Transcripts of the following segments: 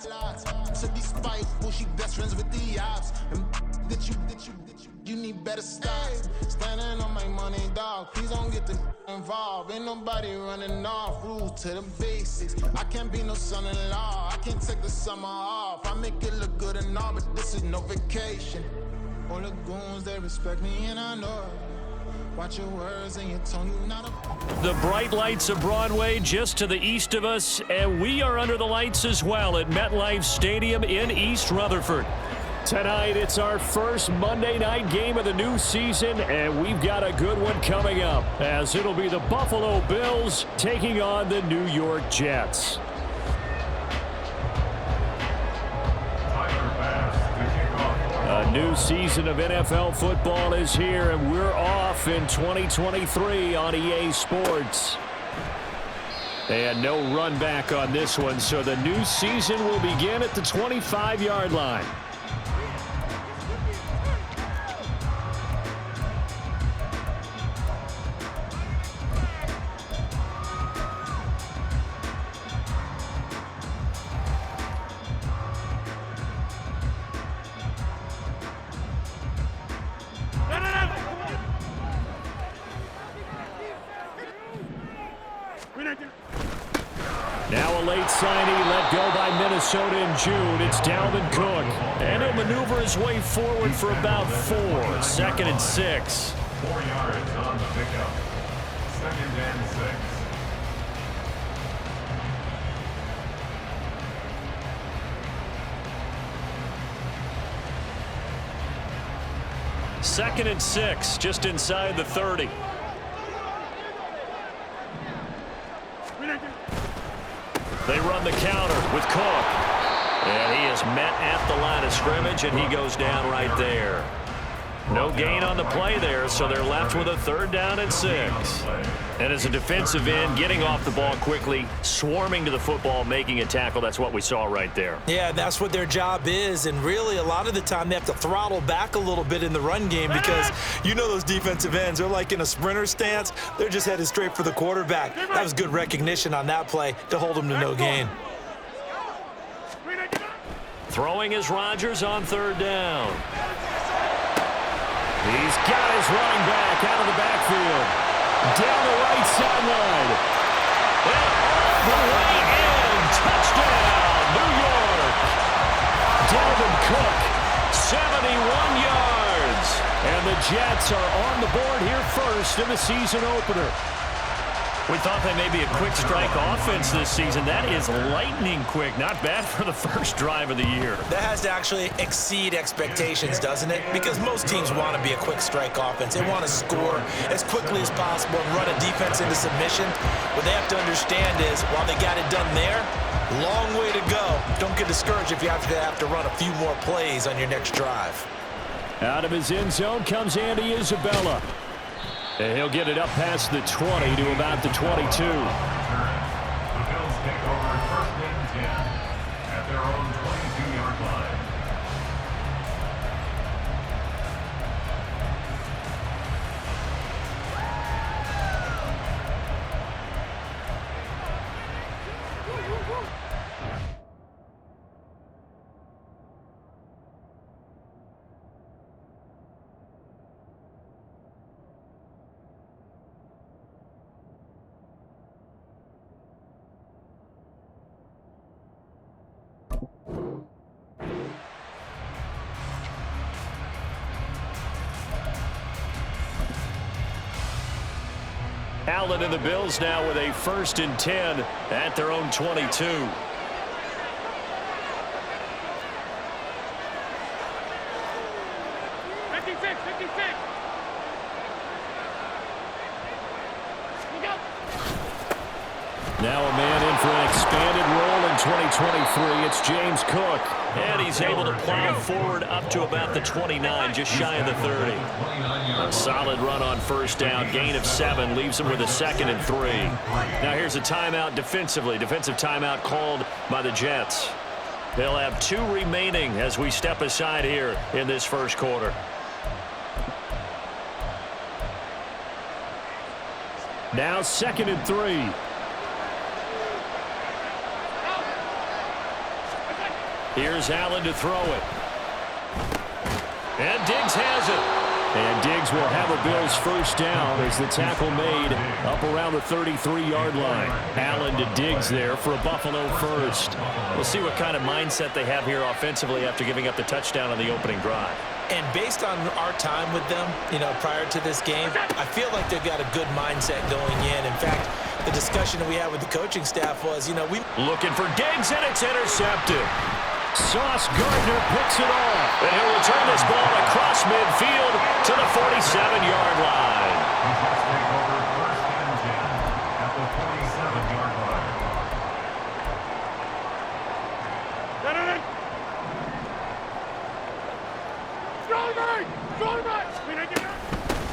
To be spiteful, she best friends with the ops. And you need better stop. Standing on my money, dog. Please don't get involved. Ain't nobody running off. Rules to the basics. I can't be no son-in-law. I can't take the summer off. I make it look good and all, but this is no vacation. All the goons, they respect me and I know it. Watch your words and your tone, you not a... The bright lights of Broadway just to the east of us, and we are under the lights as well at MetLife Stadium in East Rutherford. Tonight, it's our first Monday night game of the new season, and we've got a good one coming up, as it'll be the Buffalo Bills taking on the New York Jets. A new season of NFL football is here, and we're off in 2023 on EA Sports. And no run back on this one, so the new season will begin at the 25-yard line. Now a late signing let go by Minnesota in June. It's Dalvin Cook. And he'll maneuver his way forward for about 4. 2nd and 6. 4 yards on the pickup. 2nd and 6. 2nd and 6, just inside the 30. They run the counter with Cook. And he is met at the line of scrimmage, and he goes down right there. No gain on the play there, so they're left with a 3rd down and 6. And as a defensive end, getting off the ball quickly, swarming to the football, making a tackle, that's what we saw right there. Yeah, that's what their job is, and really a lot of the time they have to throttle back a little bit in the run game because you know those defensive ends, they're like in a sprinter stance. They're just headed straight for the quarterback. That was good recognition on that play to hold them to no gain. Throwing is Rodgers on 3rd down. He's got his running back out of the backfield. Down the right sideline. And all the way in. Touchdown, New York. Dalvin Cook, 71 yards. And the Jets are on the board here first in the season opener. We thought they may be a quick strike offense this season. That is lightning quick. Not bad for the first drive of the year. That has to actually exceed expectations, doesn't it? Because most teams want to be a quick strike offense. They want to score as quickly as possible and run a defense into submission. What they have to understand is, while they got it done there, long way to go. Don't get discouraged if you have to run a few more plays on your next drive. Out of his end zone comes Andy Isabella. And he'll get it up past the 20 to about the 22. The Bills take over 1st and 10 at their own 22-yard line. Allen and the Bills now with a 1st and 10 at their own 22. 56, 56. Now a man in for an expanded role in 2023. It's James Cook. And he's able to plow forward up to about the 29, just shy of the 30. A solid run on 1st down. Gain of 7 leaves him with a 2nd and 3. Now here's a timeout defensively. Defensive timeout called by the Jets. They'll have 2 remaining as we step aside here in this first quarter. Now 2nd and 3. Here's Allen to throw it. And Diggs has it. And Diggs will have a Bills first down as the tackle made up around the 33-yard line. Allen to Diggs there for a Buffalo first. We'll see what kind of mindset they have here offensively after giving up the touchdown on the opening drive. And based on our time with them, prior to this game, I feel like they've got a good mindset going in. In fact, the discussion that we had with the coaching staff was, we looking for Diggs, and it's intercepted. Sauce Gardner picks it off, and he'll return this ball across midfield to the 47-yard line.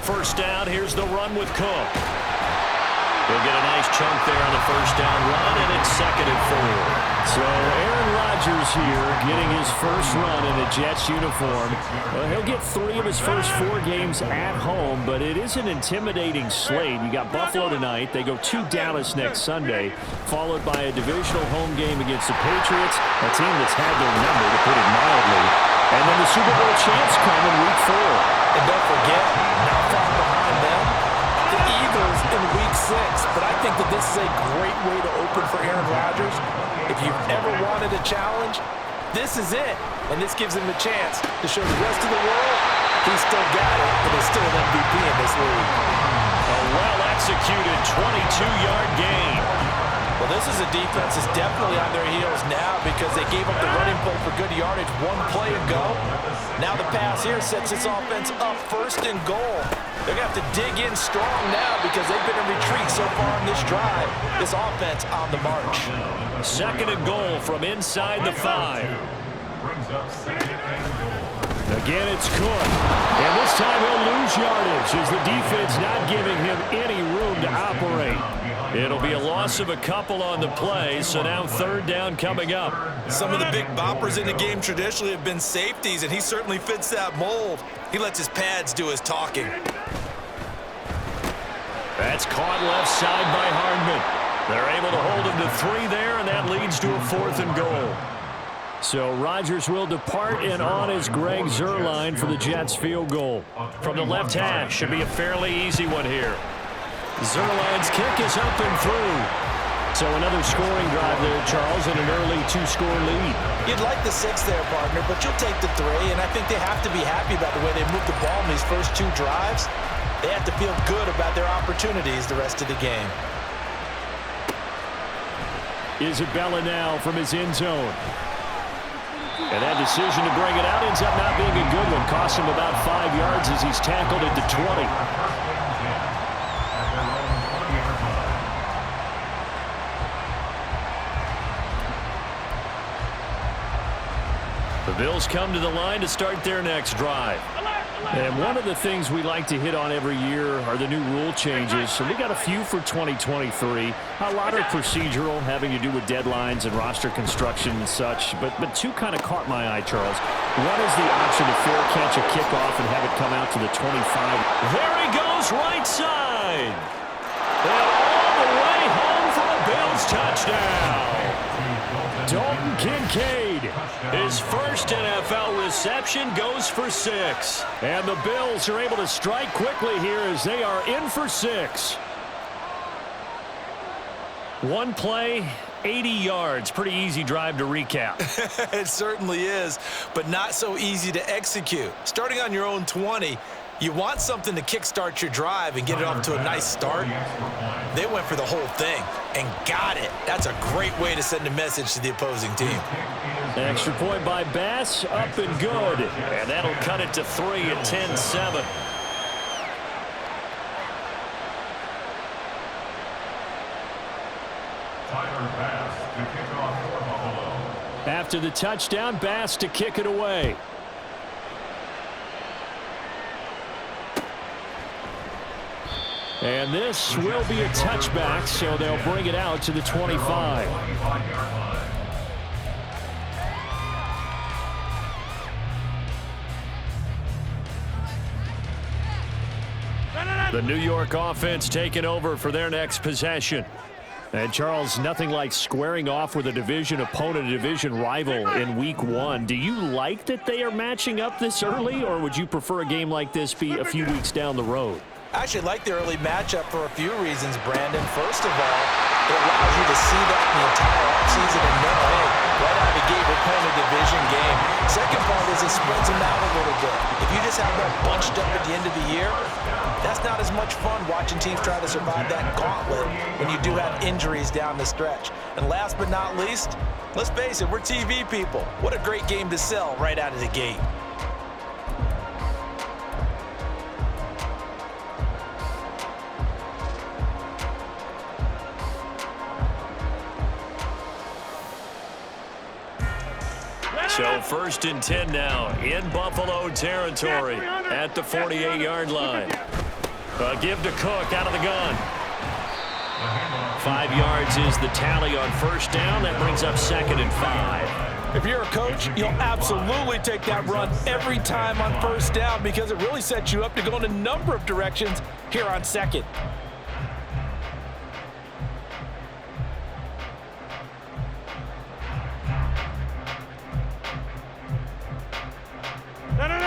First down, here's the run with Cook. He'll get a nice chunk there on the first down run, and it's 2nd and 4. So Aaron Rodgers here getting his first run in a Jets uniform. Well, he'll get 3 of his first 4 games at home, but it is an intimidating slate. You got Buffalo tonight. They go to Dallas next Sunday, followed by a divisional home game against the Patriots, a team that's had their number, to put it mildly. And then the Super Bowl champs come in Week 4. And don't forget, not far behind them, the Eagles in Week 6. But I think that this is a great way to open for Aaron Rodgers. If you've ever wanted a challenge, this is it. And this gives him a chance to show the rest of the world he's still got it and is still an MVP in this league. A well-executed 22-yard gain. Well, this is a defense that's definitely on their heels now because they gave up the running play for good yardage 1 play ago. Now the pass here sets this offense up 1st and goal. They're going to have to dig in strong now because they've been in retreat so far on this drive. This offense on the march. 2nd and goal from inside the 5. Brings up 2nd and goal. Again, it's Cook. And this time he'll lose yardage as the defense not giving him any room to operate. It'll be a loss of a couple on the play, so now 3rd down coming up. Some of the big boppers in the game traditionally have been safeties, and he certainly fits that mold. He lets his pads do his talking. That's caught left side by Hardman. They're able to hold him to 3 there, and that leads to a 4th and goal. So Rodgers will depart, and on is Greg Zuerlein for the Jets field goal. From the left hash, should be a fairly easy one here. Zuerlein's kick is up and through. So another scoring drive there, Charles, and an early 2-score lead. You'd like the 6 there, partner, but you'll take the 3, and I think they have to be happy about the way they moved the ball in these first 2 drives. They have to feel good about their opportunities the rest of the game. Isabella now from his end zone. And that decision to bring it out ends up not being a good one. Cost him about 5 yards as he's tackled at the 20. The Bills come to the line to start their next drive. And one of the things we like to hit on every year are the new rule changes. So we got a few for 2023. A lot are procedural, having to do with deadlines and roster construction and such. But 2 kind of caught my eye, Charles. One is the option to fair catch a kickoff and have it come out to the 25. There he goes, right side. And all the way home for a Bills touchdown. Dalton Kincaid, his first NFL reception, goes for 6. And the Bills are able to strike quickly here as they are in for 6. 1 play, 80 yards. Pretty easy drive to recap. It certainly is, but not so easy to execute. Starting on your own 20, you want something to kickstart your drive and get it off to a nice start. They went for the whole thing and got it. That's a great way to send a message to the opposing team. Extra point by Bass, up and good. And that'll cut it to 3 at 10-7. After the touchdown, Bass to kick it away. And this will be a touchback, so they'll bring it out to the 25. The New York offense taking over for their next possession. And Charles, nothing like squaring off with a division opponent, a division rival in week 1. Do you like that they are matching up this early, or would you prefer a game like this be a few weeks down the road? I actually like the early matchup for a few reasons, Brandon. First of all, it allows you to see that the entire offseason and know, hey, right out of the gate, we're playing a division game. Second part is it spreads them out a little bit. If you just have that bunched up at the end of the year, that's not as much fun watching teams try to survive that gauntlet when you do have injuries down the stretch. And last but not least, let's face it, we're TV people. What a great game to sell right out of the gate. So 1st and 10 now in Buffalo territory at the 48-yard line. Give to Cook out of the gun. 5 yards is the tally on 1st down. That brings up 2nd and 5. If you're a coach, you'll absolutely take that run every time on 1st down because it really sets you up to go in a number of directions here on 2nd.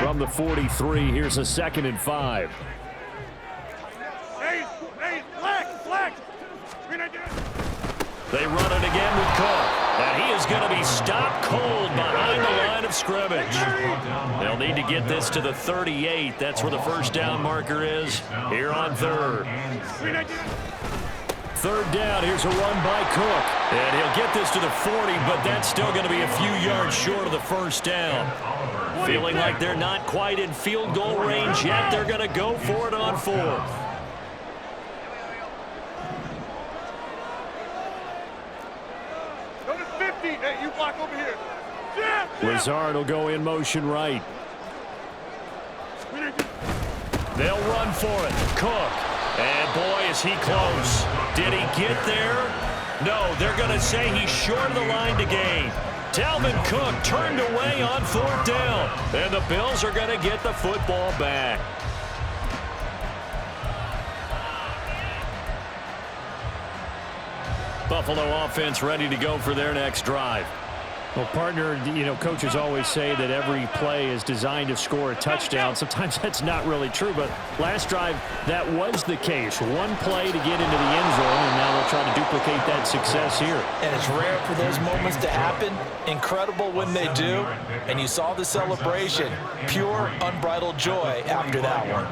From the 43, here's a 2nd and 5. They run it again with Cook. And he is going to be stopped cold behind the line of scrimmage. They'll need to get this to the 38. That's where the 1st down marker is here on 3rd. 3rd down, here's a run by Cook. And he'll get this to the 40, but that's still going to be a few yards short of the 1st down. Feeling like they're not quite in field goal range yet. They're going to go for it on 4th. Go to 50. Hey, you block over here. Lazard will go in motion right. They'll run for it. Cook. And boy, is he close. Did he get there? No, they're going to say he's short of the line to gain. Dalvin Cook turned away on 4th down. And the Bills are going to get the football back. Buffalo offense ready to go for their next drive. Well, partner, coaches always say that every play is designed to score a touchdown. Sometimes that's not really true, but last drive, that was the case. One play to get into the end zone, and now they'll try to duplicate that success here. And it's rare for those moments to happen. Incredible when they do. And you saw the celebration. Pure, unbridled joy after that one.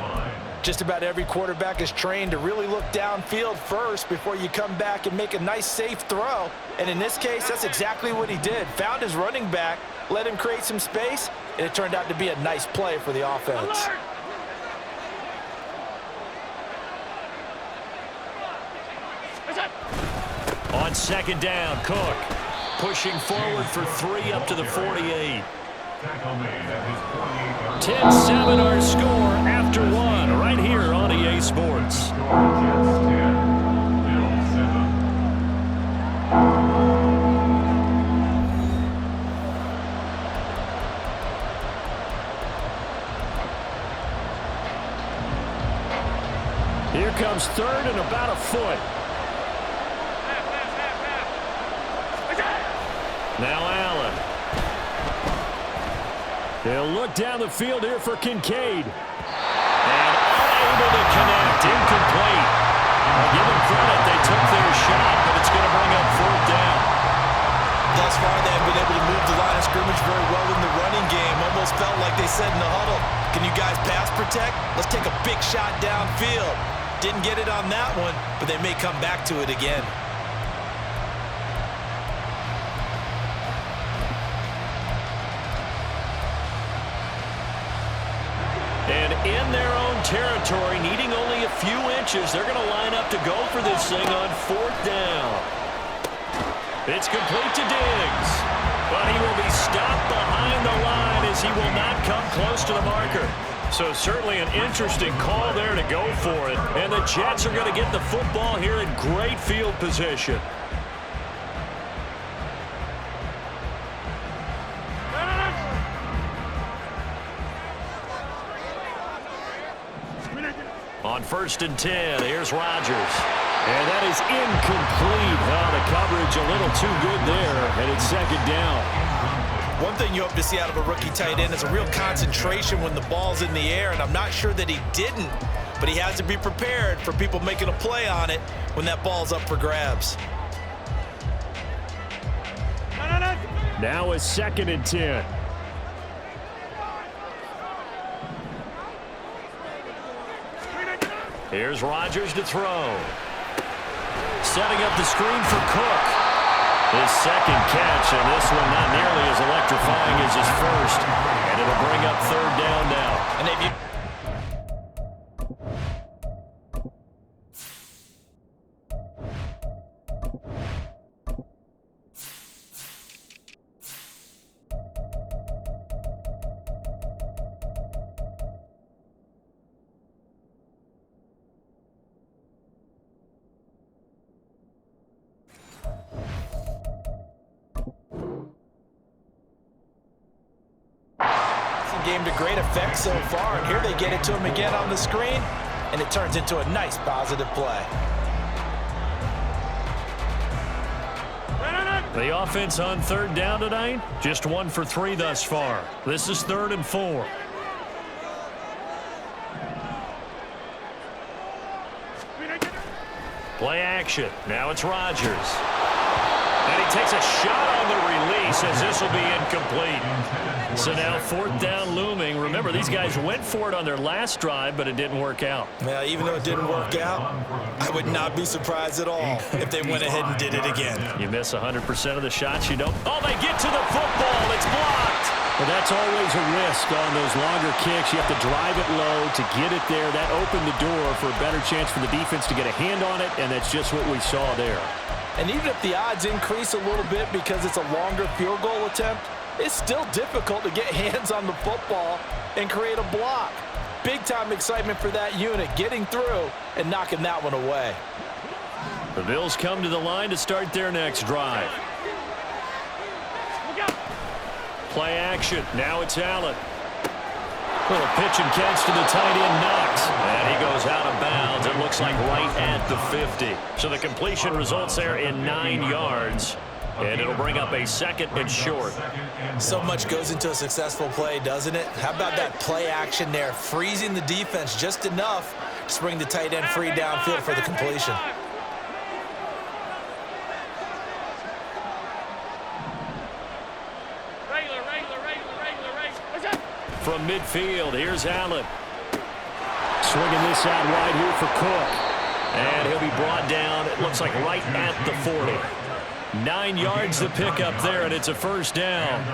Just about every quarterback is trained to really look downfield first before you come back and make a nice, safe throw. And in this case, that's exactly what he did. Found his running back, let him create some space, and it turned out to be a nice play for the offense. On 2nd down, Cook pushing forward for 3 up to the 48. 10-7 our score after 1 right here on EA Sports. Here comes 3rd and about a foot. Now Allen. They'll look down the field here for Kincaid. And unable to connect. Incomplete. I'll give them credit. They took their shot, but it's going to bring up 4th down. Thus far, they have been able to move the line of scrimmage very well in the running game. Almost felt like they said in the huddle, can you guys pass protect? Let's take a big shot downfield. Didn't get it on that one, but they may come back to it again. And in their own territory, needing only a few inches, they're going to line up to go for this thing on 4th down. It's complete to Diggs, but he will be stopped behind the line as he will not come close to the marker. So certainly an interesting call there to go for it. And the Jets are going to get the football here in great field position. On 1st and 10, here's Rodgers. And that is incomplete. Oh, the coverage a little too good there, and it's second down. One thing you hope to see out of a rookie tight end is a real concentration when the ball's in the air, and I'm not sure that he didn't, but he has to be prepared for people making a play on it when that ball's up for grabs. Now it's 2nd and 10. Here's Rodgers to throw. Setting up the screen for Cook. His second catch, and this one not nearly as electrifying as his first. And it'll bring up 3rd down now. And if you game to great effect so far, and here they get it to him again on the screen, and it turns into a nice positive play. The offense on 3rd down tonight, just 1 for 3 thus far. This is 3rd and 4. Play action. Now it's Rodgers. And he takes a shot on the release as this will be incomplete. So now 4th down looming. Remember, these guys went for it on their last drive, but it didn't work out. Now, even though it didn't work out, I would not be surprised at all if they went ahead and did it again. You miss 100% of the shots you don't. Oh, they get to the football. It's blocked. Well, that's always a risk on those longer kicks. You have to drive it low to get it there. That opened the door for a better chance for the defense to get a hand on it, and that's just what we saw there. And even if the odds increase a little bit because it's a longer field goal attempt, it's still difficult to get hands on the football and create a block. Big-time excitement for that unit, getting through and knocking that one away. The Bills come to the line to start their next drive. Play action. Now it's Allen. Little pitch and catch to the tight end, Knox. And he goes out of bounds. It looks like right at the 50. So the completion results there in 9 yards. And it'll bring up a 2nd and short. So much goes into a successful play, doesn't it? How about that play action there? Freezing the defense just enough to bring the tight end free downfield for the completion. From midfield, here's Allen. Swinging this out wide here for Cook. And he'll be brought down, it looks like right at the 40. 9 yards to pick up there, and it's a 1st down.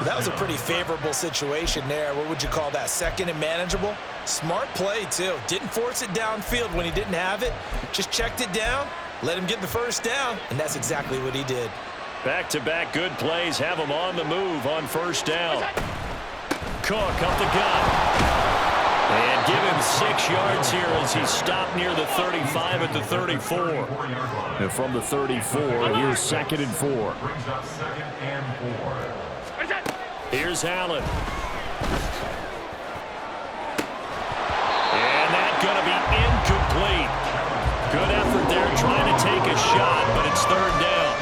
That was a pretty favorable situation there. What would you call that? 2nd and manageable? Smart play, too. Didn't force it downfield when he didn't have it. Just checked it down, let him get the 1st down, and that's exactly what he did. Back-to-back good plays have him on the move on 1st down. Cook up the gut. And give him 6 yards here as he's stopped near the 35 at the 34. And from the 34, here's 2nd and 4. Here's Allen. And that's going to be incomplete. Good effort there trying to take a shot, but it's 3rd down.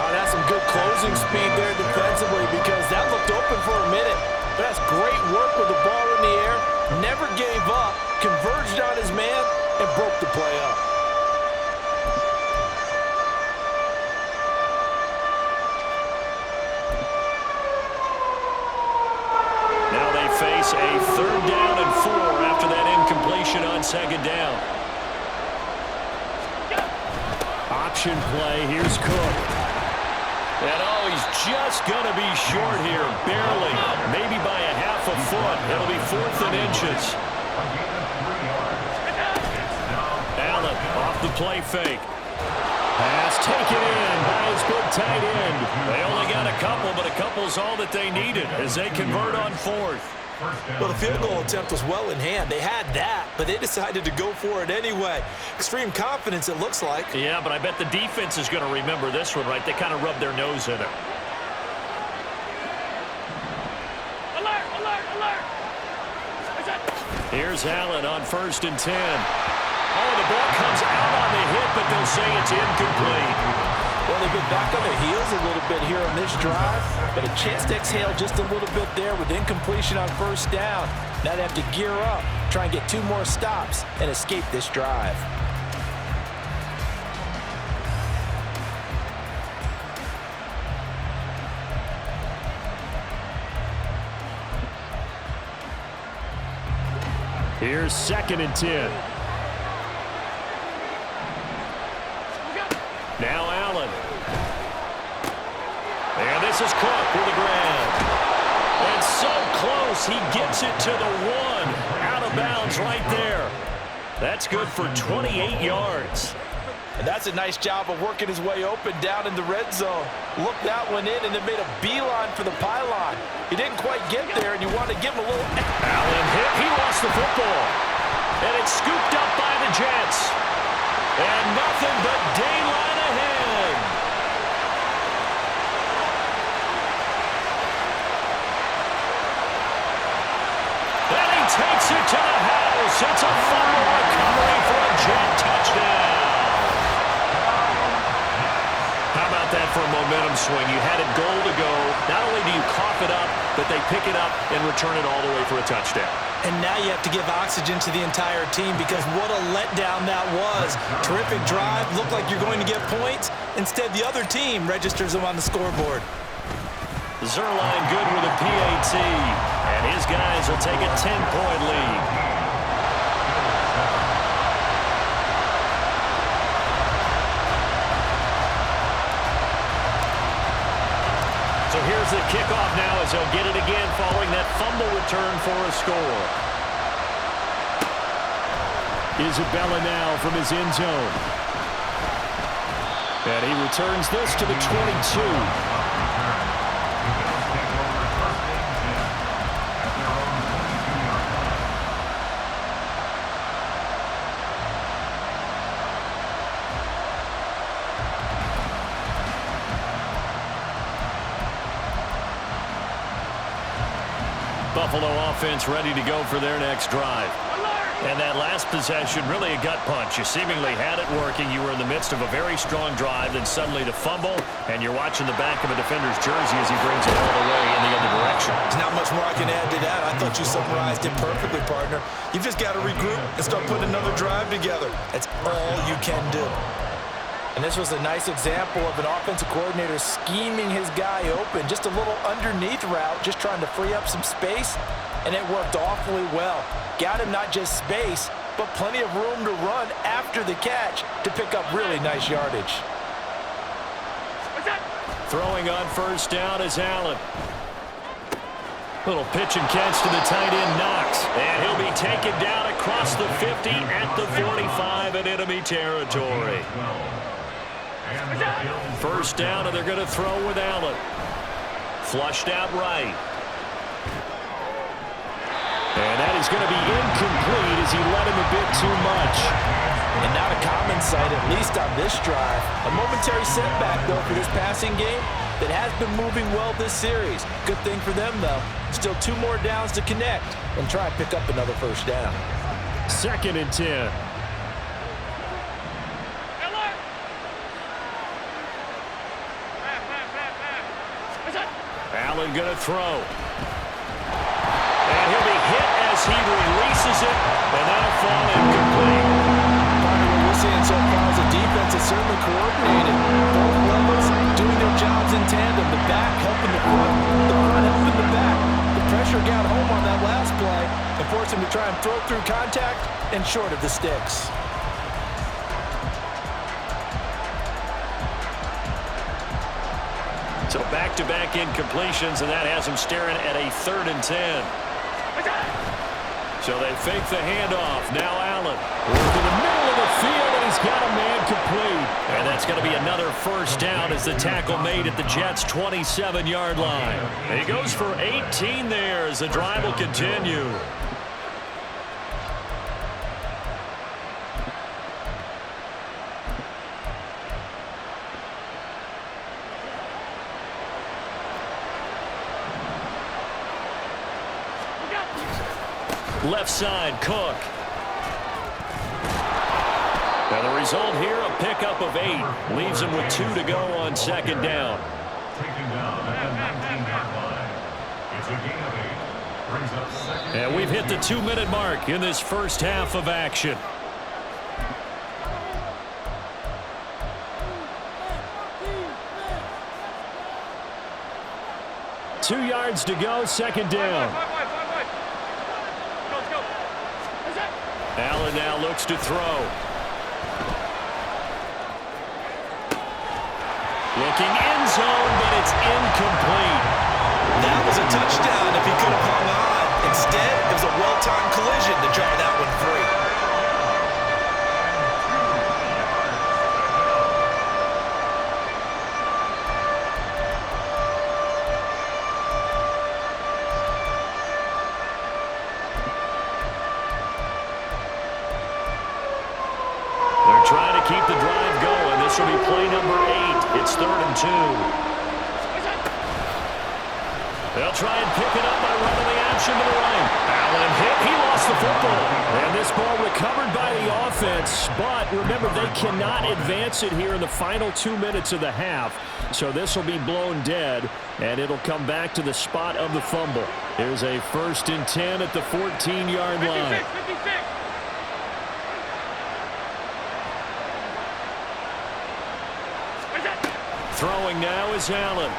Oh, that's some good closing speed there defensively because that looked open for a minute. That's great work with the ball in the air. Never gave up, converged on his man, and broke the play up. Now they face a 3rd down and 4 after that incompletion on 2nd down. Option play, here's Cook. And oh, he's just going to be short here, barely, maybe by a half a foot. It'll be 4th and inches. Allen off the play fake. Pass taken in by his big tight end. They only got a couple, but a couple's all that they needed as they convert on 4th. Well, the field goal attempt was well in hand. They had that, but they decided to go for it anyway. Extreme confidence, it looks like. Yeah, but I bet the defense is going to remember this one, right? They kind of rubbed their nose in it. Alert, alert, alert! Here's Allen on 1st and 10. Oh, the ball comes out on the hit, but they'll say it's incomplete. Well, they've been back on their heels a little bit here on this drive, but a chance to exhale just a little bit there with incompletion on first down. Now they have to gear up, try and get 2 more stops, and escape this drive. Here's 2nd and 10. Now Allen. And this is Cook with the grab. And so close, he gets it to the 1. Out of bounds right there. That's good for 28 yards. And that's a nice job of working his way open down in the red zone. Looked that one in and then made a beeline for the pylon. He didn't quite get there, and you want to give him a little... Allen hit. He lost the football. And it's scooped up by the Jets. And nothing but daylight ahead. And he takes it to the house. It's a fumble recovery for a Jet touchdown. How about that for a momentum swing? You had it goal to go. Not only do you cough it up, but they pick it up and return it all the way for a touchdown. And now you have to give oxygen to the entire team because what a letdown that was. Terrific drive. Looked like you're going to get points. Instead, the other team registers them on the scoreboard. Zerline good with a PAT. And his guys will take a 10-point lead. So here's the kickoff now as they'll get it again following that fumble return for a score. Isabella now from his end zone. And he returns this to the 22. Buffalo offense ready to go for their next drive. And that last possession, really a gut punch. You seemingly had it working. You were in the midst of a very strong drive, then suddenly the fumble, and you're watching the back of a defender's jersey as he brings it all the way in the other direction. There's not much more I can add to that. I thought you summarized it perfectly, partner. You've just got to regroup and start putting another drive together. That's all you can do. And this was a nice example of an offensive coordinator scheming his guy open. Just a little underneath route, just trying to free up some space, and it worked awfully well. Got him not just space, but plenty of room to run after the catch to pick up really nice yardage. Throwing on first down is Allen. Little pitch and catch to the tight end, Knox. And he'll be taken down across the 50 at the 45 in enemy territory. First down, and they're going to throw with Allen. Flushed out right. And that is going to be incomplete as he let him a bit too much. And not a common sight, at least on this drive. A momentary setback, though, for this passing game that has been moving well this series. Good thing for them, though. Still 2 more downs to connect and try and pick up another first down. 2nd and 10. Allen going to throw. And he'll be hit as he releases it, and that'll fall incomplete. What we're seeing so far is a defense that's certainly coordinated. Both levels doing their jobs in tandem. The back helping the front helping the back. The pressure got home on that last play and forced him to try and throw through contact and short of the sticks. So back-to-back incompletions, and that has him staring at a 3rd and 10. So they fake the handoff. Now Allen to the middle of the field, and he's got a man complete. And that's going to be another first down as the tackle made at the Jets' 27-yard line. And he goes for 18 there as the drive will continue. Left side, Cook. And the result here, a pickup of 8. Leaves them with 2 to go on second down. Taken down at the 19-yard line. It's a gain of 8. Brings up second. And we've hit the 2-minute mark in this first half of action. Two yards to go, second down. Allen now looks to throw. Looking end zone, but it's incomplete. That was a touchdown if he could have hung on. Instead, it was a well-timed collision to draw that one free. Trying to keep the drive going. This will be play number 8. It's 3rd and 2. They'll try and pick it up by running the action to the right. Allen hit. He lost the football. And this ball recovered by the offense. But remember, they cannot advance it here in the final 2 minutes of the half. So this will be blown dead, and it'll come back to the spot of the fumble. Here's a 1st and 10 at the 14-yard line. 56. Throwing now is Allen.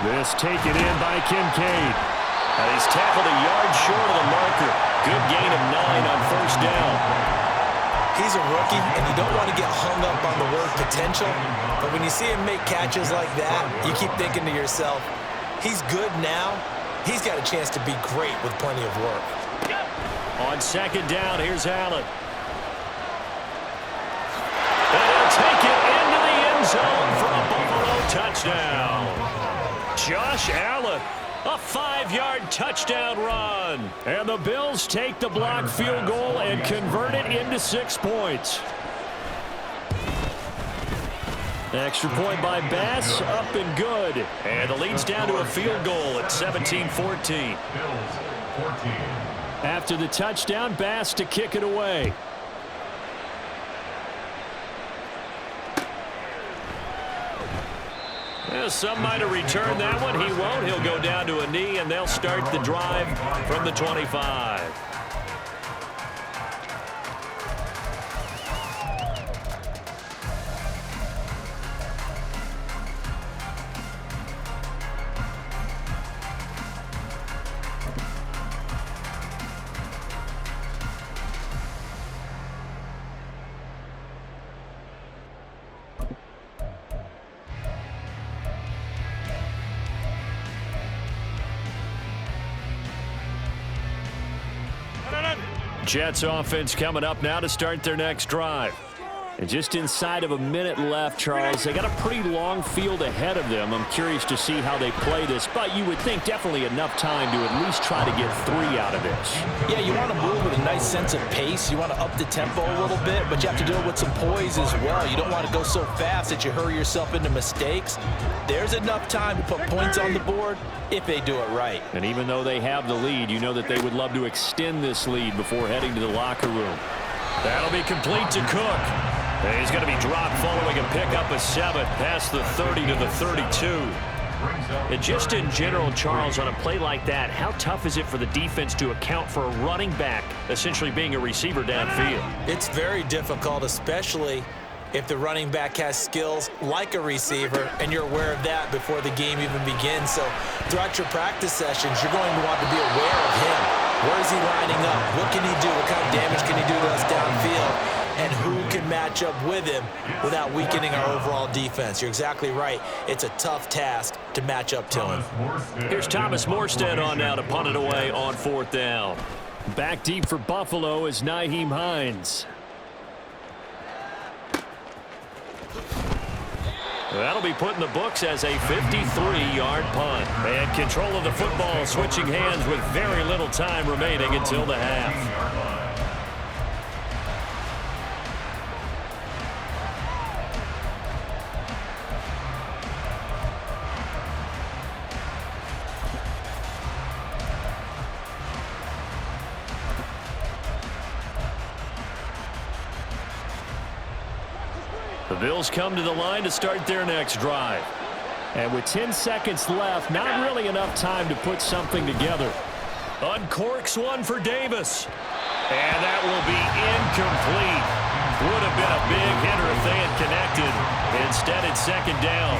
This taken in by Kincaid. And he's tackled a yard short of the marker. Good gain of 9 on 1st down. He's a rookie, and you don't want to get hung up on the word potential. But when you see him make catches like that, you keep thinking to yourself, he's good now. He's got a chance to be great with plenty of work. On 2nd down, here's Allen. And he'll take it into the end zone for a Buffalo touchdown. Josh Allen, a 5-yard touchdown run. And the Bills take the blocked field goal and convert it into 6 points. Extra point by Bass, up and good. And the lead's down to a field goal at 17-14. Bills 14. After the touchdown, Bass to kick it away. Yeah, some might have returned that one. He won't. He'll go down to a knee, and they'll start the drive from the 25. Jets offense coming up now to start their next drive. And just inside of a minute left, Charles, they got a pretty long field ahead of them. I'm curious to see how they play this, but you would think definitely enough time to at least try to get 3 out of this. Yeah, you want to move with a nice sense of pace. You want to up the tempo a little bit, but you have to do it with some poise as well. You don't want to go so fast that you hurry yourself into mistakes. There's enough time to put points on the board if they do it right. And even though they have the lead, you know that they would love to extend this lead before heading to the locker room. That'll be complete to Cook. And he's going to be dropped following a pickup of 7 past the 30 to the 32. And just in general, Charles, on a play like that, how tough is it for the defense to account for a running back essentially being a receiver downfield? It's very difficult, especially if the running back has skills like a receiver, and you're aware of that before the game even begins. So throughout your practice sessions, you're going to want to be aware of him. Where is he lining up? What can he do? What kind of damage can he do to us downfield? And who can match up with him without weakening our overall defense? You're exactly right. It's a tough task to match up to him. Here's Thomas Morstead on now to punt it away on 4th down. Back deep for Buffalo is Nyheim Hines. That'll be put in the books as a 53-yard punt. And control of the football switching hands with very little time remaining until the half. The Bills come to the line to start their next drive. And with 10 seconds left, not really enough time to put something together. Uncorks one for Davis. And that will be incomplete. Would have been a big hitter if they had connected. Instead, it's second down.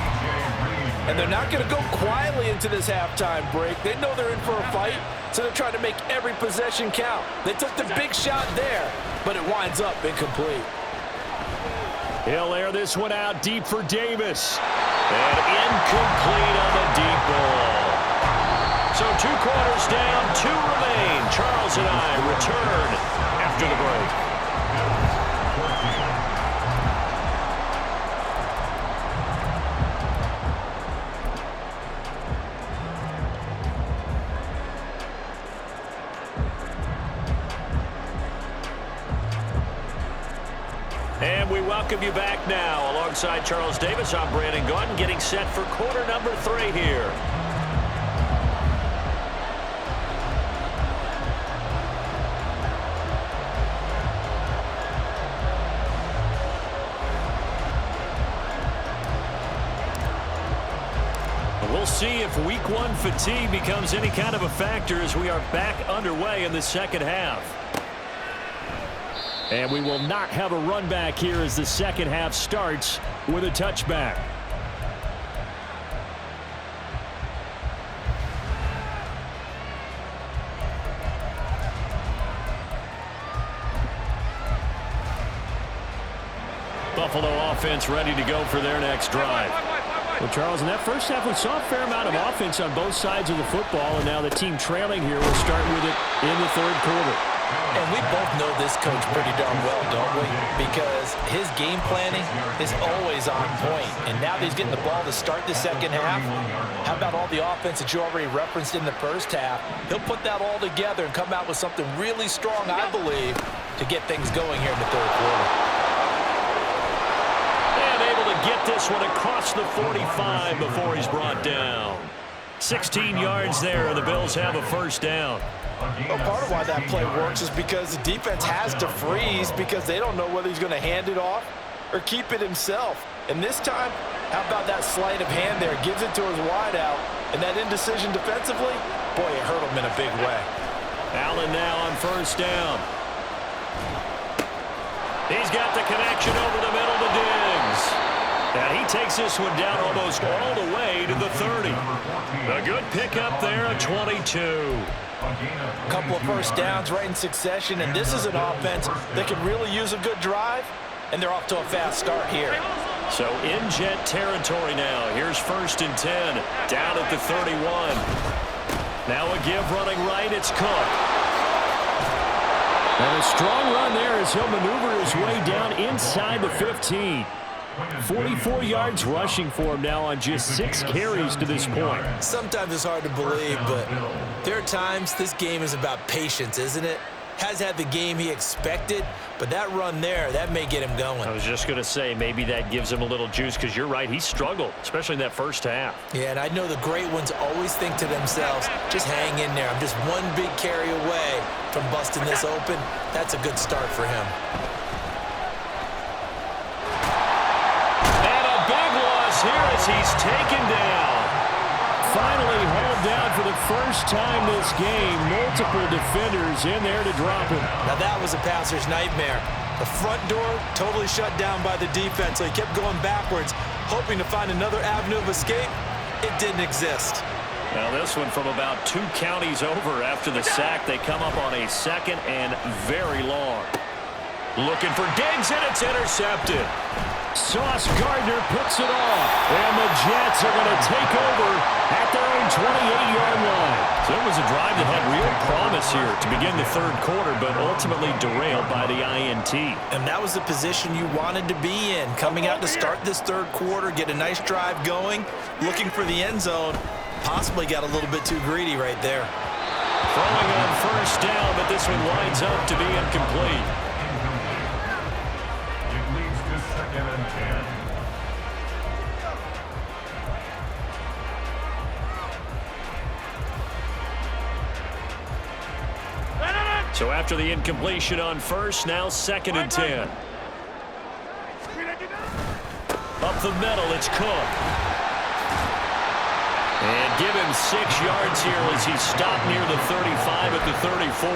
And they're not going to go quietly into this halftime break. They know they're in for a fight, so they're trying to make every possession count. They took the big shot there, but it winds up incomplete. He'll air this one out deep for Davis. And incomplete on the deep ball. So 2 quarters down, 2 remain. Charles and I return after the break. And we welcome you back now. Alongside Charles Davis, I'm Brandon Gaudin, getting set for quarter number 3 here. We'll see if week 1 fatigue becomes any kind of a factor as we are back underway in the second half. And we will not have a run back here as the second half starts with a touchback. Buffalo offense ready to go for their next drive. Well, Charles, in that first half, we saw a fair amount of offense on both sides of the football, and now the team trailing here will start with it in the third quarter. And we both know this coach pretty darn well, don't we? Because his game planning is always on point. And now that he's getting the ball to start the second half, how about all the offense that you already referenced in the first half? He'll put that all together and come out with something really strong, I believe, to get things going here in the third quarter. And able to get this one across the 45 before he's brought down. 16 yards there, and the Bills have a first down. Well, part of why that play works is because the defense has to freeze because they don't know whether he's going to hand it off or keep it himself. And this time, how about that sleight of hand there? Gives it to his wideout, and that indecision defensively, boy, it hurt him in a big way. Allen now on first down. He's got the connection over the middle to Diggs. And he takes this one down almost all the way to the 30. A good pickup there, a 22. A couple of first downs right in succession, and this is an offense that can really use a good drive, and they're off to a fast start here. So in jet territory now. Here's 1st and 10, down at the 31. Now a give running right, it's Cook. And a strong run there as he'll maneuver his way down inside the 15. 44 yards rushing for him now on just 6 carries to this point. Sometimes it's hard to believe, but there are times this game is about patience, isn't it? Has had the game he expected, but that run there, that may get him going. I was just going to say, maybe that gives him a little juice because you're right, he struggled, especially in that first half. Yeah, and I know the great ones always think to themselves, just hang in there. I'm just one big carry away from busting this open. That's a good start for him. Here as he's taken down. Finally hauled down for the first time this game. Multiple defenders in there to drop him. Now that was a passer's nightmare. The front door totally shut down by the defense, so he kept going backwards, hoping to find another avenue of escape. It didn't exist. Now this one from about 2 counties over after the sack. They come up on a 2nd and very long. Looking for Diggs, and it's intercepted. Sauce Gardner picks it off, and the Jets are going to take over at their own 28-yard line. So it was a drive that had real promise here to begin the third quarter, but ultimately derailed by the INT. And that was the position you wanted to be in, coming out to start this third quarter, get a nice drive going, looking for the end zone. Possibly got a little bit too greedy right there. Throwing on first down, but this one winds up to be incomplete. So after the incompletion on first, now 2nd and 10. the middle. It's Cook. And give him 6 yards here as he's stopped near the 35 at the 34.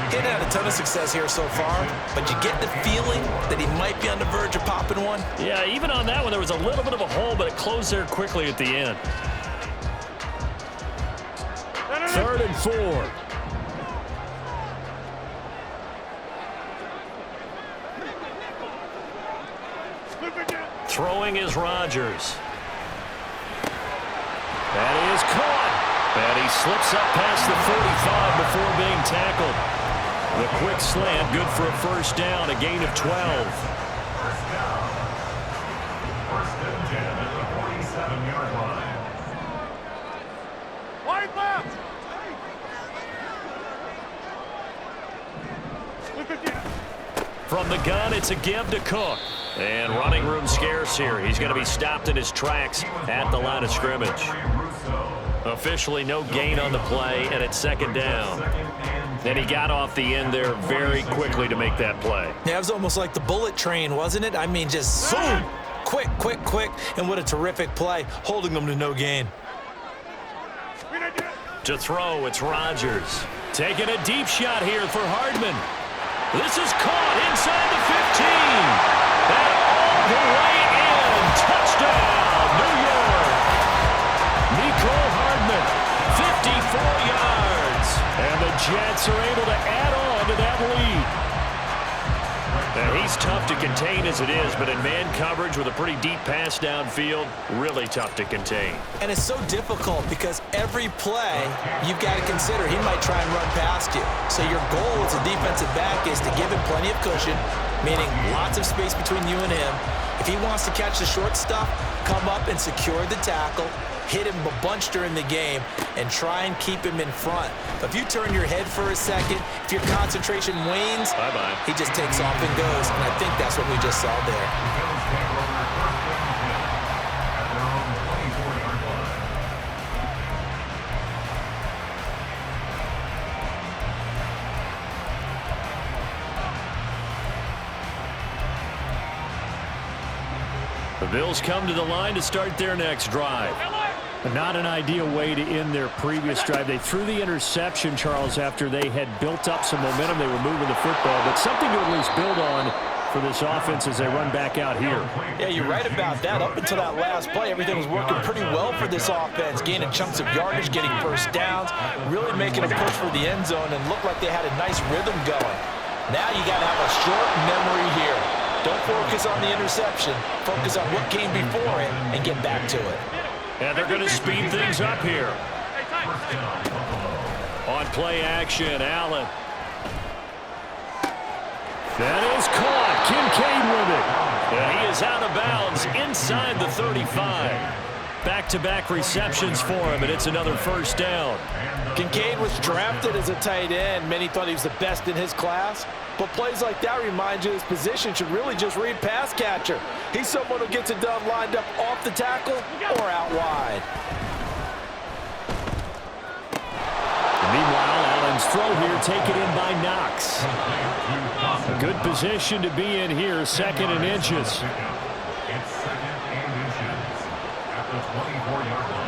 He hadn't had a ton of success here so far, but you get the feeling that he might be on the verge of popping one. Yeah, even on that one, there was a little bit of a hole, but it closed there quickly at the end. 3rd and 4. Throwing is Rodgers. That is caught. And he slips up past the 45 before being tackled. The quick slant, good for a first down, a gain of 12. First down. First and 10 at the 47-yard line. Wide left. From the gun, it's a give to Cook. And running room scarce here. He's going to be stopped in his tracks at the line of scrimmage. Officially no gain on the play, and it's 2nd down. And he got off the end there very quickly to make that play. Yeah, it was almost like the bullet train, wasn't it? I mean, just zoom. Quick, quick, quick. And what a terrific play, holding them to no gain. To throw, it's Rodgers. Taking a deep shot here for Hardman. This is caught inside the 15. And all the way in. Touchdown, New York. Nicole Hardman, 54 yards. And the Jets are able to add on to that lead. Now, he's tough to contain as it is, but in man coverage with a pretty deep pass downfield, really tough to contain. And it's so difficult because every play you've got to consider he might try and run past you. So your goal as a defensive back is to give him plenty of cushion, meaning lots of space between you and him. If he wants to catch the short stuff, come up and secure the tackle, hit him a bunch during the game, and try and keep him in front. But if you turn your head for a second, if your concentration wanes, bye-bye, he just takes off and goes. And I think that's what we just saw there. The Bills come to the line to start their next drive. Not an ideal way to end their previous drive. They threw the interception, Charles, after they had built up some momentum. They were moving the football, but something to at least build on for this offense as they run back out here. Yeah, you're right about that. Up until that last play, everything was working pretty well for this offense, gaining chunks of yardage, getting first downs, really making a push for the end zone, and looked like they had a nice rhythm going. Now you got to have a short memory here. Don't focus on the interception. Focus on what came before it and get back to it. And they're going to speed things up here. On play action, Allen. That is caught. Kincaid with it. And he is out of bounds inside the 35. Back-to-back receptions for him, and it's another first down. Kincaid was drafted as a tight end. Many thought he was the best in his class. But plays like that remind you his position should really just read pass catcher. He's someone who gets it done lined up off the tackle or out wide. Meanwhile, Allen's throw here taken in by Knox. A good position to be in here, 2nd and inches. It's 2nd and inches at the 24-yard line.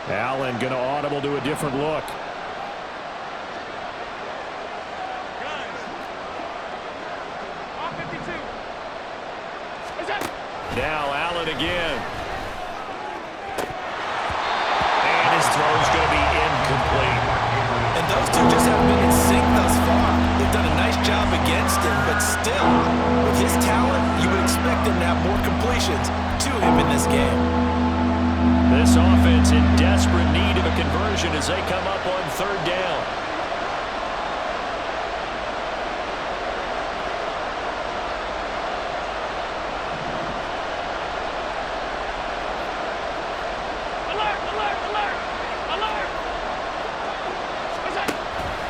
Allen going to audible to a different look. Now Allen again. And his throw's going to be incomplete. And those two just haven't been in sync thus far. They've done a nice job against him, but still, with his talent, you would expect him to have more completions to him in this game. This offense in desperate need of a conversion as they come up on 3rd down.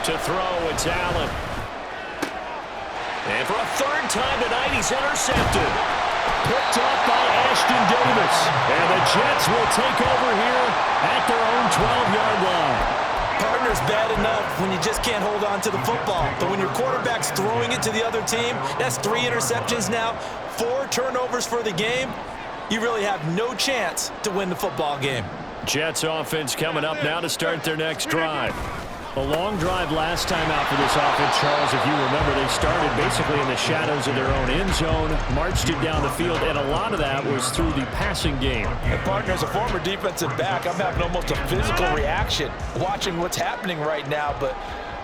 To throw, it's Allen. And for a 3rd time tonight, he's intercepted. Picked up by Ashton Davis. And the Jets will take over here at their own 12-yard line. Partner's bad enough when you just can't hold on to the football. But when your quarterback's throwing it to the other team, that's 3 interceptions now, 4 turnovers for the game. You really have no chance to win the football game. Jets offense coming up now to start their next drive. A long drive last time out for this offense, Charles. If you remember, they started basically in the shadows of their own end zone, marched it down the field, and a lot of that was through the passing game. And partner, as a former defensive back, I'm having almost a physical reaction watching what's happening right now. But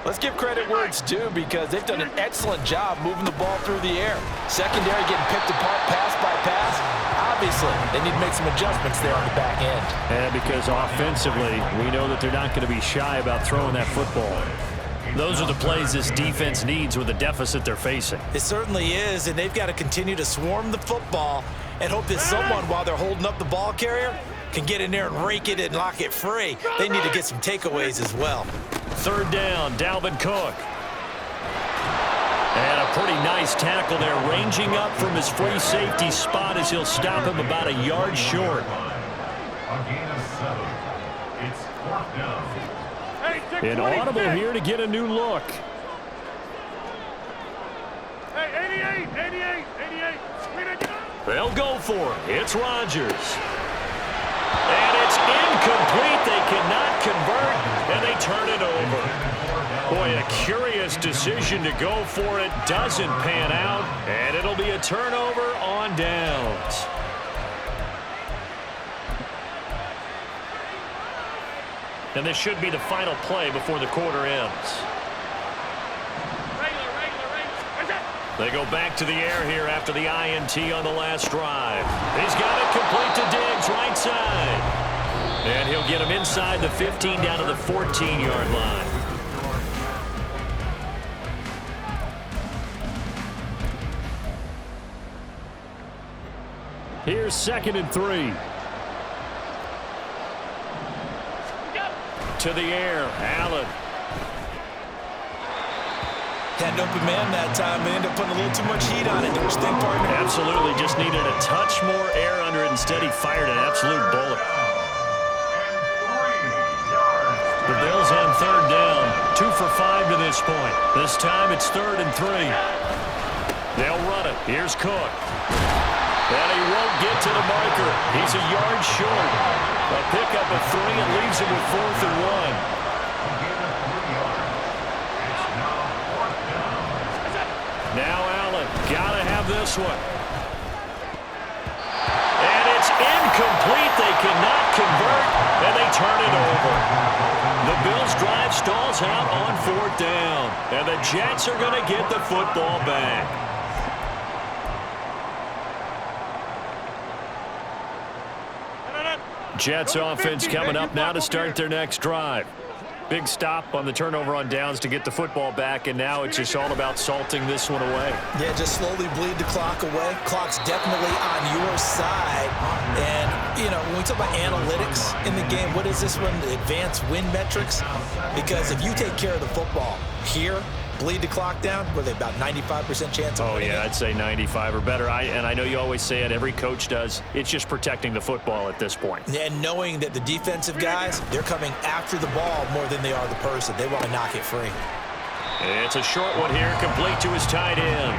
let's give credit where it's due, because they've done an excellent job moving the ball through the air. Secondary getting picked apart pass by pass. Obviously, they need to make some adjustments there on the back end. And because offensively, we know that they're not going to be shy about throwing that football. Those are the plays this defense needs with the deficit they're facing. It certainly is, and they've got to continue to swarm the football and hope that someone, while they're holding up the ball carrier, can get in there and rake it and lock it free. They need to get some takeaways as well. 3rd down, Dalvin Cook. And a pretty nice tackle there, ranging up from his free safety spot as he'll stop him about a yard short. A gain of 7. It's 4th down. An audible here to get a new look. Hey, 88. They'll go for it. It's Rodgers. And it's incomplete. They cannot convert, and they turn it over. Boy, a curious decision to go for it. Doesn't pan out, and it'll be a turnover on downs. And this should be the final play before the quarter ends. They go back to the air here after the INT on the last drive. He's got it complete to Diggs, right side. And he'll get him inside the 15 down to the 14-yard line. Here's 2nd and 3. To the air, Allen. Had an open man that time. They ended up putting a little too much heat on it, don't you think, partner? Absolutely. Just needed a touch more air under it. Instead, he fired an absolute bullet. The Bills on 3rd down. 2 for 5 to this point. This time it's 3rd and 3. They'll run it. Here's Cook. And he won't get to the marker. He's a yard short. A pickup of 3 and leaves him with 4th and 1. Now Allen, gotta have this one. And it's incomplete. They cannot convert, and they turn it over. The Bills' drive stalls out on 4th down, and the Jets are going to get the football back. Jets offense coming up now to start their next drive. Big stop on the turnover on downs to get the football back, and now it's just all about salting this one away. Yeah, just slowly bleed the clock away. Clock's definitely on your side. And, you know, when we talk about analytics in the game, what is this one? The advanced win metrics? Because if you take care of the football here, bleed the clock down, were they about 95% chance of winning? Oh, yeah, I'd say 95 or better. And I know you always say it, every coach does. It's just protecting the football at this point. And knowing that the defensive guys, they're coming after the ball more than they are the person. They want to knock it free. It's a short one here, complete to his tight end.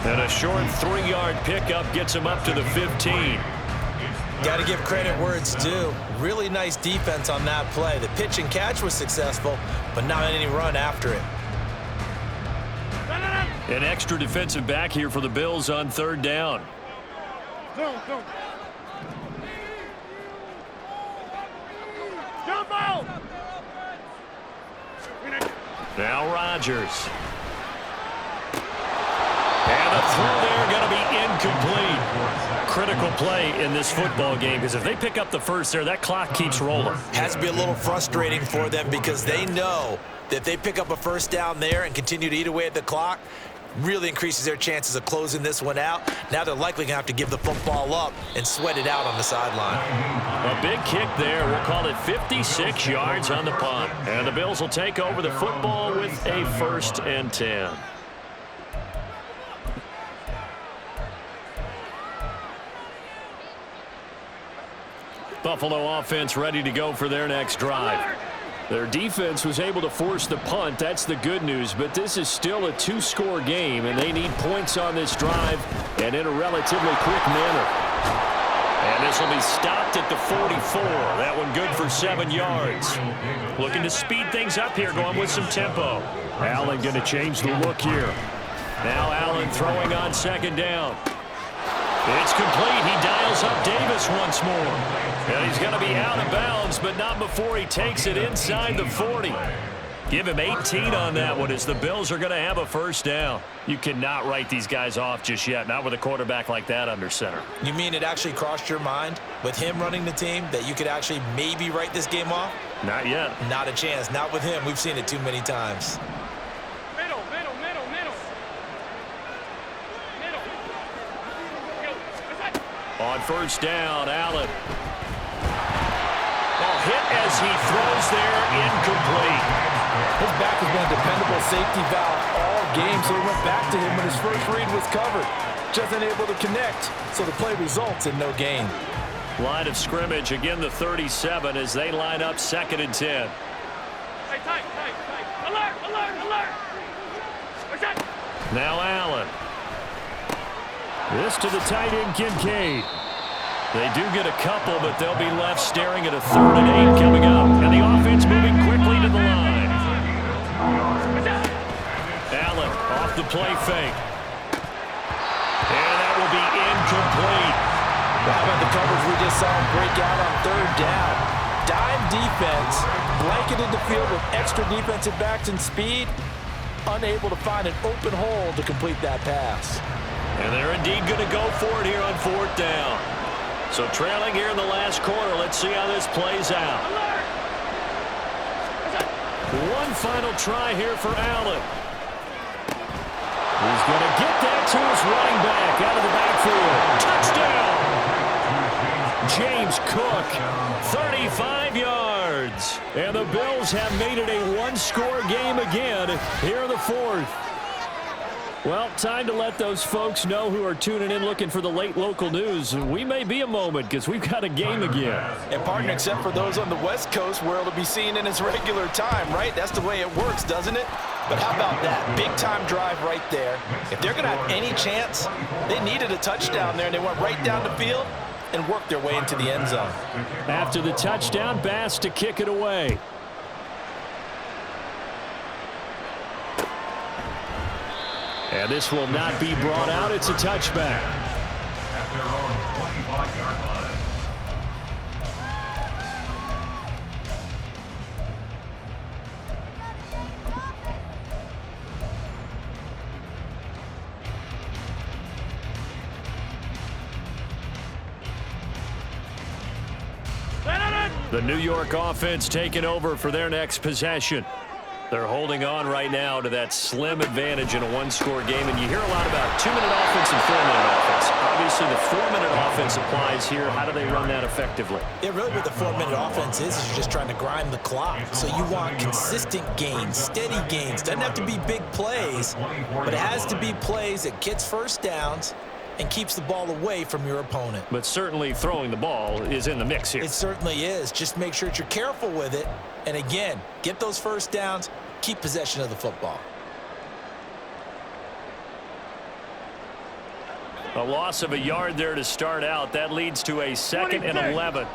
And a short 3-yard pickup gets him up to the 15. Got to give credit where it's due. Really nice defense on that play. The pitch and catch was successful, but not any run after it. An extra defensive back here for the Bills on 3rd down. Jump out! Now Rodgers. And the throw there going to be incomplete. Critical play in this football game, because if they pick up the first there, that clock keeps rolling. Has to be a little frustrating for them, because they know that if they pick up a first down there and continue to eat away at the clock, really increases their chances of closing this one out. Now they're likely going to have to give the football up and sweat it out on the sideline. A big kick there. We'll call it 56 yards on the punt. And the Bills will take over the football with a 1st and 10. Buffalo offense ready to go for their next drive. Their defense was able to force the punt. That's the good news, but this is still a two-score game, and they need points on this drive and in a relatively quick manner. And this will be stopped at the 44. That one good for 7 yards. Looking to speed things up here, going with some tempo. Allen going to change the look here. Now Allen throwing on second down. It's complete. He dials up Davis once more. And he's going to be out of bounds, but not before he takes it inside the 40. Give him 18 on that one as the Bills are going to have a first down. You cannot write these guys off just yet, not with a quarterback like that under center. You mean it actually crossed your mind with him running the team that you could actually maybe write this game off? Not yet. Not a chance. Not with him. We've seen it too many times. On first down, Allen. Oh, hit as he throws there, incomplete. His back has been a dependable safety valve all game, so he went back to him when his first read was covered. Just unable to connect, so the play results in no gain. Line of scrimmage, again the 37 as they line up 2nd and 10. Hey, tight. Alert. Now Allen. This to the tight end, Kincaid. They do get a couple, but they'll be left staring at a 3rd and 8 coming up. And the offense moving quickly to the line. Allen off the play fake. And that will be incomplete. How about the coverage we just saw him break out on 3rd down? Dime defense, blanketed the field with extra defensive backs and speed, unable to find an open hole to complete that pass. And they're indeed going to go for it here on 4th down. So trailing here in the last quarter, let's see how this plays out. One final try here for Allen. He's going to get that to his running back out of the backfield. Touchdown! James Cook, 35 yards. And the Bills have made it a one-score game again here in the 4th. Well, time to let those folks know who are tuning in looking for the late local news. We may be a moment because we've got a game again. And partner, except for those on the West Coast where it'll be seen in its regular time, right? That's the way it works, doesn't it? But how about that? Big-time drive right there. If they're going to have any chance, they needed a touchdown there, and they went right down the field and worked their way into the end zone. After the touchdown, Bass to kick it away. And this will not be brought out. It's a touchback. At their own 25-yard line. The New York offense taking over for their next possession. They're holding on right now to that slim advantage in a one-score game, and you hear a lot about 2-minute offense and 4-minute offense. Obviously, the 4-minute offense applies here. How do they run that effectively? Yeah, really what the 4-minute offense is you're just trying to grind the clock. So you want consistent gains, steady gains. Doesn't have to be big plays, but it has to be plays that gets first downs and keeps the ball away from your opponent. But certainly throwing the ball is in the mix here. It certainly is. Just make sure that you're careful with it. And again, get those first downs, keep possession of the football. A loss of a yard there to start out. That leads to a 2nd and 11.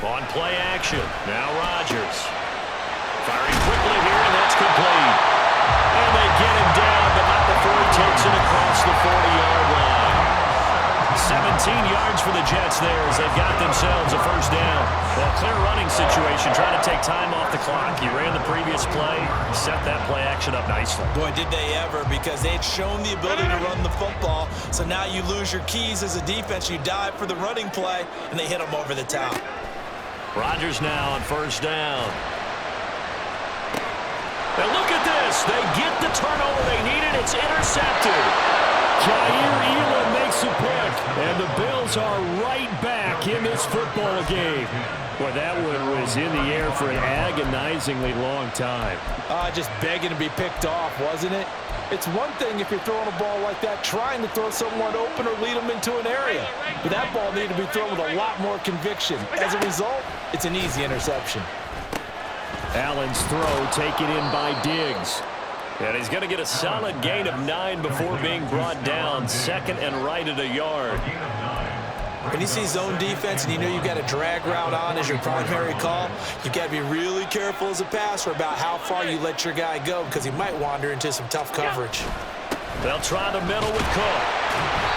On play action. Now Rodgers. Firing quickly here, and that's complete. And they get him down, but not before he takes it across the 40-yard line. 17 yards for the Jets there as they've got themselves a first down. Well, clear running situation, trying to take time off the clock. He ran the previous play, set that play action up nicely. Boy, did they ever, because they'd shown the ability to run the football. So now you lose your keys as a defense. You dive for the running play, and they hit them over the top. Rodgers now on first down. And look at this. They get the turnover they needed. It's intercepted. Jair Elam makes makes the pick, and the Bills are right back in this football game. Well, that one was in the air for an agonizingly long time. Just begging to be picked off, wasn't it? It's one thing if you're throwing a ball like that, trying to throw someone open or lead them into an area. But that ball needed to be thrown with a lot more conviction. As a result, it's an easy interception. Allen's throw taken in by Diggs. And he's going to get a solid gain of 9 before being brought down. Second and right at a yard. When you see zone defense and you know you've got a drag route on as your primary call, you've got to be really careful as a passer about how far you let your guy go because he might wander into some tough coverage. They'll try the middle with Cook.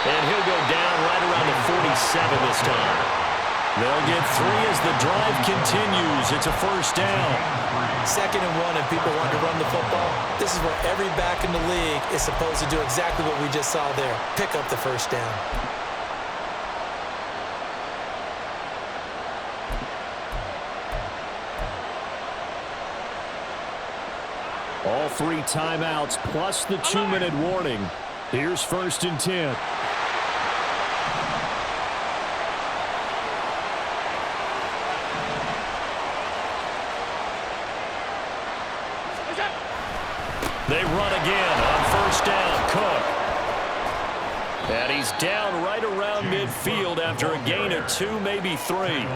And he'll go down right around the 47 this time. They'll get 3 as the drive continues. It's a first down. 2nd and 1 and people want to run the football. This is where every back in the league is supposed to do exactly what we just saw there. Pick up the first down. All 3 timeouts plus the 2-minute warning. Here's 1st and 10. They run again on 1st down. Cook. And he's down right around midfield after a gain of 2, maybe 3.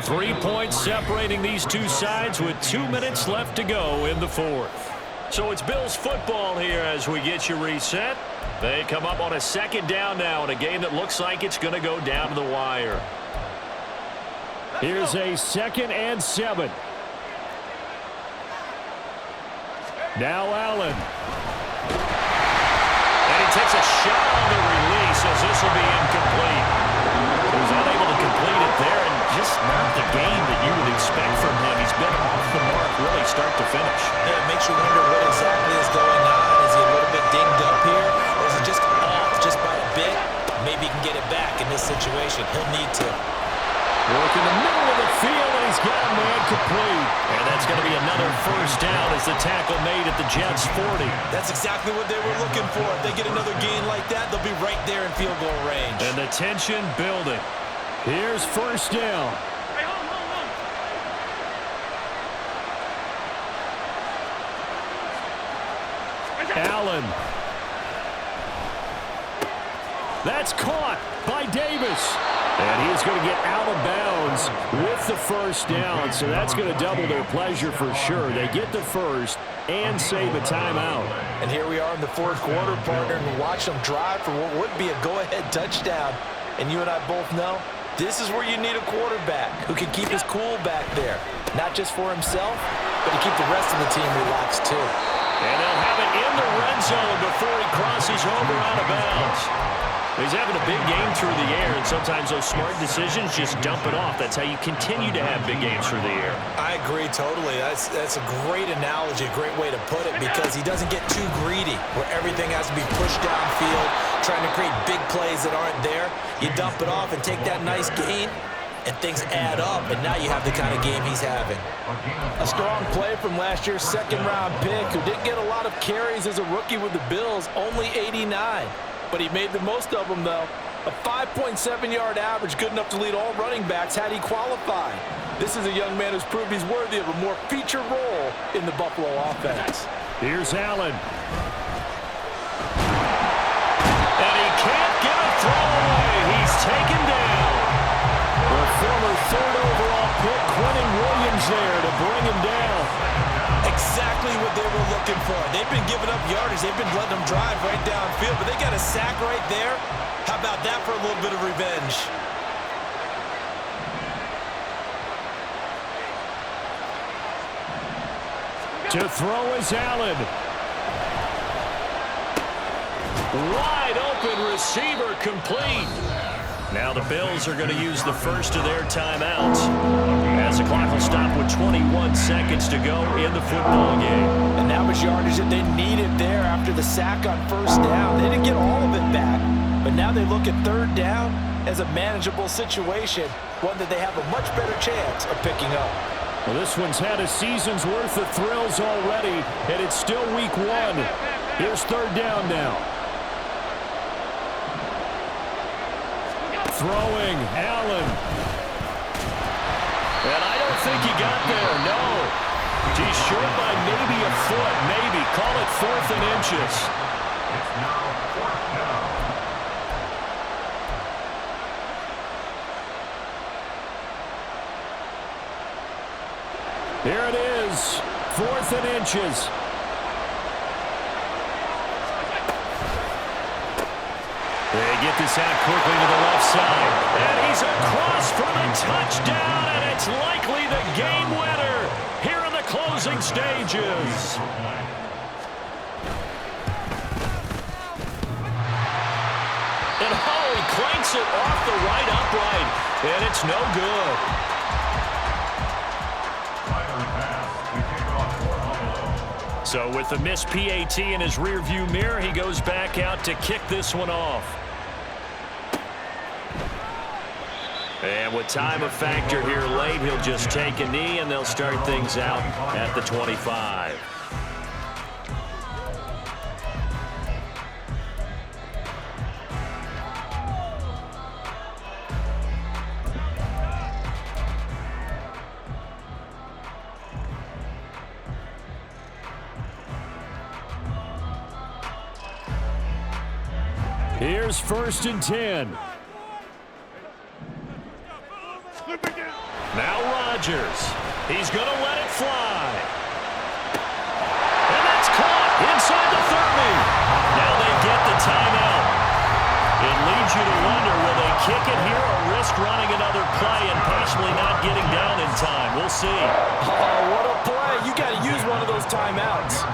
3 points separating these two sides with 2 minutes left to go in the 4th. So it's Bills football here as we get you reset. They come up on a 2nd down now in a game that looks like it's going to go down to the wire. Here's a 2nd and 7. Now Allen. And he takes a shot on the release as this will be incomplete. He was unable to complete it there, and just not the game that you would expect from him. He's been off the mark really start to finish. Yeah, it makes you wonder what exactly is going on. Is he a little bit dinged up here, or is he just off just by a bit? Maybe he can get it back in this situation. He'll need to. Work in the middle of the field, and he's got a man complete. And that's going to be another first down as the tackle made at the Jets' 40. That's exactly what they were looking for. If they get another gain like that, they'll be right there in field goal range. And the tension building. Here's 1st down. Allen. That's caught by Davis. And he is going to get out of bounds with the first down. So that's going to double their pleasure for sure. They get the first and save a timeout. And here we are in the 4th quarter, partner, and watch them drive for what would be a go-ahead touchdown. And you and I both know this is where you need a quarterback who can keep his cool back there. Not just for himself, but to keep the rest of the team relaxed too. And they'll have it in the red zone before he crosses over out of bounds. He's having a big game through the air, and sometimes those smart decisions just dump it off. That's how you continue to have big games through the air. I agree totally. That's a great analogy, a great way to put it, because he doesn't get too greedy where everything has to be pushed downfield, trying to create big plays that aren't there. You dump it off and take that nice gain, and things add up, and now you have the kind of game he's having. A strong play from last year's 2nd-round pick, who didn't get a lot of carries as a rookie with the Bills, only 89. But he made the most of them, though. A 5.7-yard average, good enough to lead all running backs had he qualified. This is a young man who's proved he's worthy of a more featured role in the Buffalo offense. Here's Allen. And he can't get a throw away. He's taken down. The former 3rd overall pick, Quentin Williams there to bring him down. Exactly what they were looking for. They've been giving up yardage. They've been letting them drive right downfield, but they got a sack right there. How about that for a little bit of revenge? To throw is Allen. Wide open receiver complete. Now the Bills are going to use the first of their timeouts as the clock will stop with 21 seconds to go in the football game. And that was yardage that they needed there after the sack on 1st down. They didn't get all of it back, but now they look at 3rd down as a manageable situation, one that they have a much better chance of picking up. Well, this one's had a season's worth of thrills already, and it's still week 1. Here's 3rd down now. throwing. Allen. And I don't think he got there, no. He's short by maybe a foot, maybe. Call it 4th and inches. It's now 4th down. Here it is, 4th and inches. They get this out quickly to the left side. And he's across for the touchdown, and it's likely the game winner here in the closing stages. And he cranks it off the right upright, and it's no good. So with the missed PAT in his rearview mirror, he goes back out to kick this one off. And with time a factor here late, he'll just take a knee, and they'll start things out at the 25. Here's 1st and 10. Now Rodgers. He's going to let it fly. And that's caught inside the 30. Now they get the timeout. It leads you to wonder, will they kick it here or risk running another play and possibly not getting down in time? We'll see. Oh, what a play. You got to use one of those timeouts.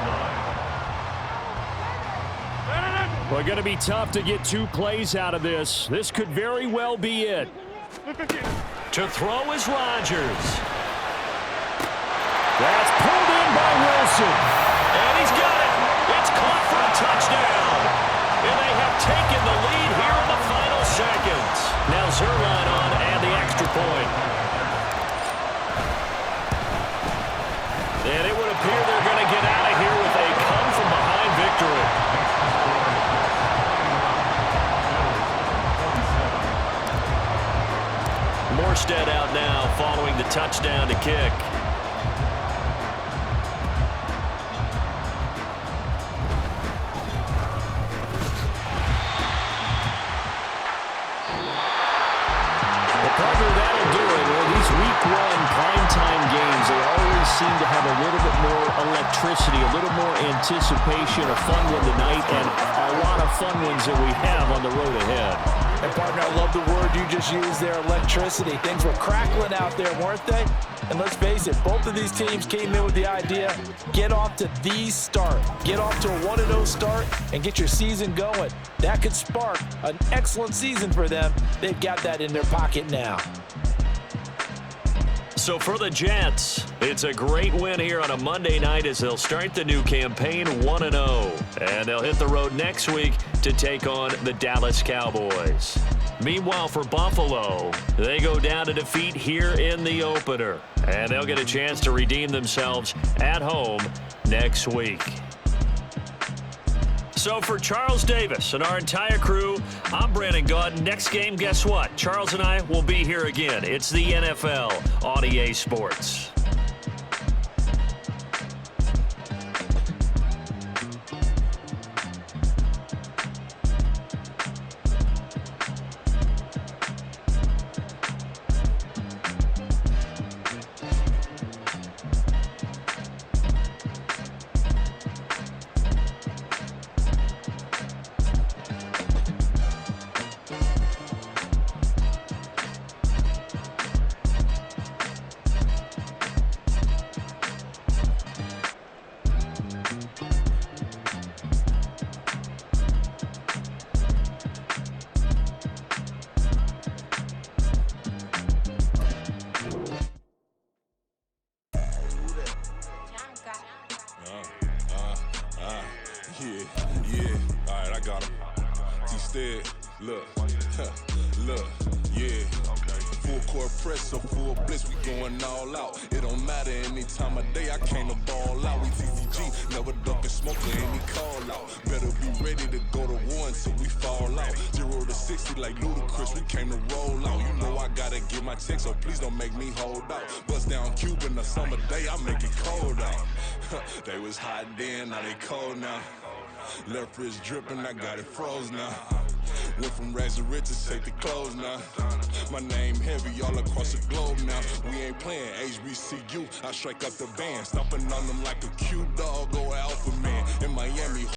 Well, going to be tough to get 2 plays out of this. This could very well be it. To throw is Rodgers. That's pulled in by Wilson. And he's got it. It's caught for a touchdown. And they have taken the lead here in the final seconds. Now Zerline on and the extra point. And it would appear they're going to get out of here with a come-from-behind victory. Morstead out now following the touchdown to kick. The partner, that'll do it. Well, these week 1 primetime games, they always seem to have a little bit more electricity, a little more anticipation, a fun one tonight, and a lot of fun ones that we have on the road ahead. And, partner, I love the word you just used there, electricity. Things were crackling out there, weren't they? And let's face it, both of these teams came in with the idea, get off to the start. Get off to a 1-0 start and get your season going. That could spark an excellent season for them. They've got that in their pocket now. So for the Jets, it's a great win here on a Monday night as they'll start the new campaign 1-0. And they'll hit the road next week to take on the Dallas Cowboys. Meanwhile, for Buffalo, they go down to defeat here in the opener. And they'll get a chance to redeem themselves at home next week. So for Charles Davis and our entire crew, I'm Brandon Gaudin. Next game, guess what? Charles and I will be here again. It's the NFL on EA Sports. Never ducking, smoking, any call out. Better be ready to go. go to war until we fall out. 0 to 60 like Ludacris, we came to roll out. You know I gotta get my check, so please don't make me hold out. Bust down Cuban a summer day, I make it cold out. They was hot then, now they cold now. Left wrist dripping, I got it froze now. Went from rags to riches, take the clothes now. My name heavy all across the globe now. We ain't playing HBCU, I strike up the band. Stomping on them like a Q dog or alpha man. In Miami,